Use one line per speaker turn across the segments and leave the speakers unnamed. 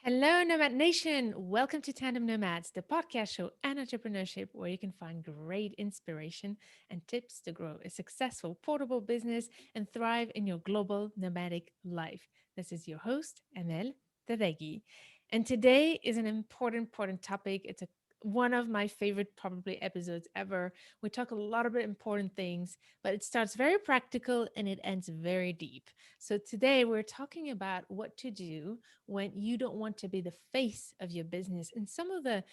Hello, Nomad Nation. Welcome to Tandem Nomads, the podcast show and entrepreneurship where you can find great inspiration and tips to grow a successful portable business and thrive in your global nomadic life. This is your host, Emel Tadegi. And today is an important topic. It's one of my favorite probably episodes ever. We talk a lot about important things, but it starts very practical and it ends very deep. So today we're talking about what to do when you don't want to be the face of your business and some of the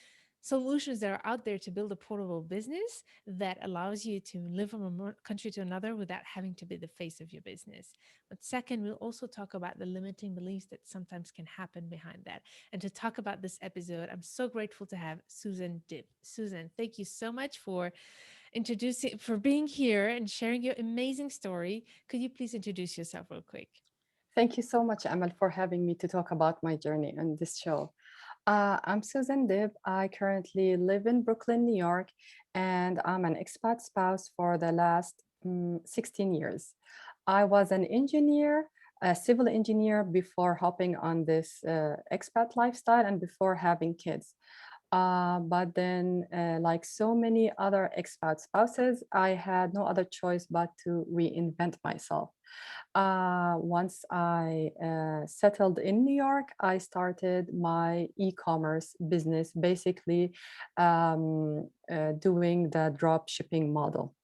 solutions that are out there to build a portable business that allows you to live from one country to another without having to be the face of your business. But second, we'll also talk about the limiting beliefs that sometimes can happen behind that. And to talk about this episode, I'm so grateful to have Susan Dib. Susan, thank you so much for for being here and sharing your amazing story. Could you please introduce yourself real quick?
Thank you so much, Amal, for having me to talk about my journey on this show. I'm Susan Dib. I currently live in Brooklyn, New York, and I'm an expat spouse for the last 16 years. I was an engineer, a civil engineer, before hopping on this expat lifestyle and before having kids. But then, like so many other expat spouses, I had no other choice but to reinvent myself. Once I settled in New York, I started my e-commerce business, basically doing the drop shipping model.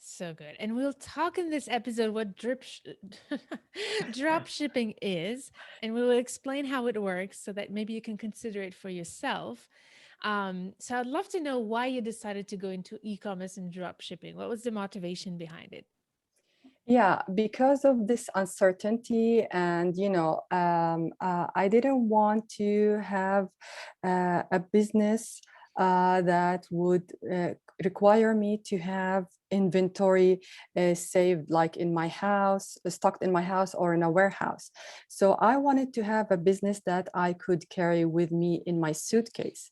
So good. And we'll talk in this episode what drop shipping is, and we will explain how it works so that maybe you can consider it for yourself. So I'd love to know why you decided to go into e-commerce and drop shipping. What was the motivation behind it?
Yeah, because of this uncertainty, and I didn't want to have a business that would require me to have inventory saved, like in my house, stocked in my house or in a warehouse. So I wanted to have a business that I could carry with me in my suitcase.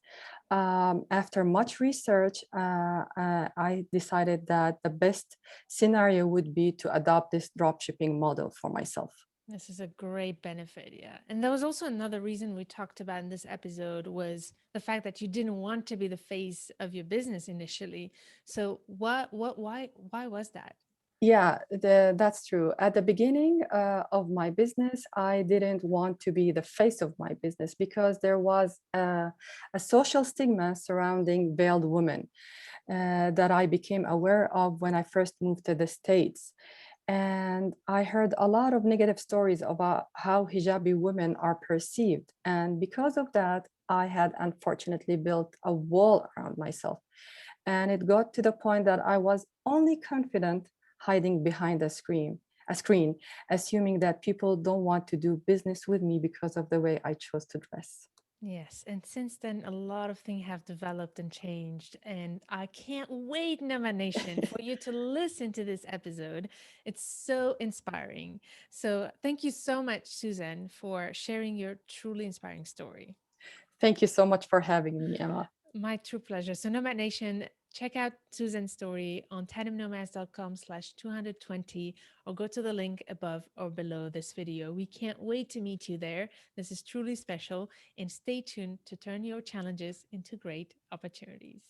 After much research, I decided that the best scenario would be to adopt this dropshipping model for myself.
This is a great benefit, yeah. And there was also another reason we talked about in this episode was the fact that you didn't want to be the face of your business initially. So why was that?
Yeah, that's true. At the beginning of my business, I didn't want to be the face of my business because there was a social stigma surrounding veiled women that I became aware of when I first moved to the States. And I heard a lot of negative stories about how hijabi women are perceived. And because of that, I had unfortunately built a wall around myself. And it got to the point that I was only confident hiding behind a screen, assuming that people don't want to do business with me because of the way I chose to dress.
Yes, and since then, a lot of things have developed and changed. And I can't wait, Nama Nation, for you to listen to this episode. It's so inspiring. So, thank you so much, Susan, for sharing your truly inspiring story.
Thank you so much for having me, Emma.
My true pleasure. So, Nomad Nation, check out Susan's story on tandemnomads.com/220 or go to the link above or below this video. We can't wait to meet you there. This is truly special. And stay tuned to turn your challenges into great opportunities.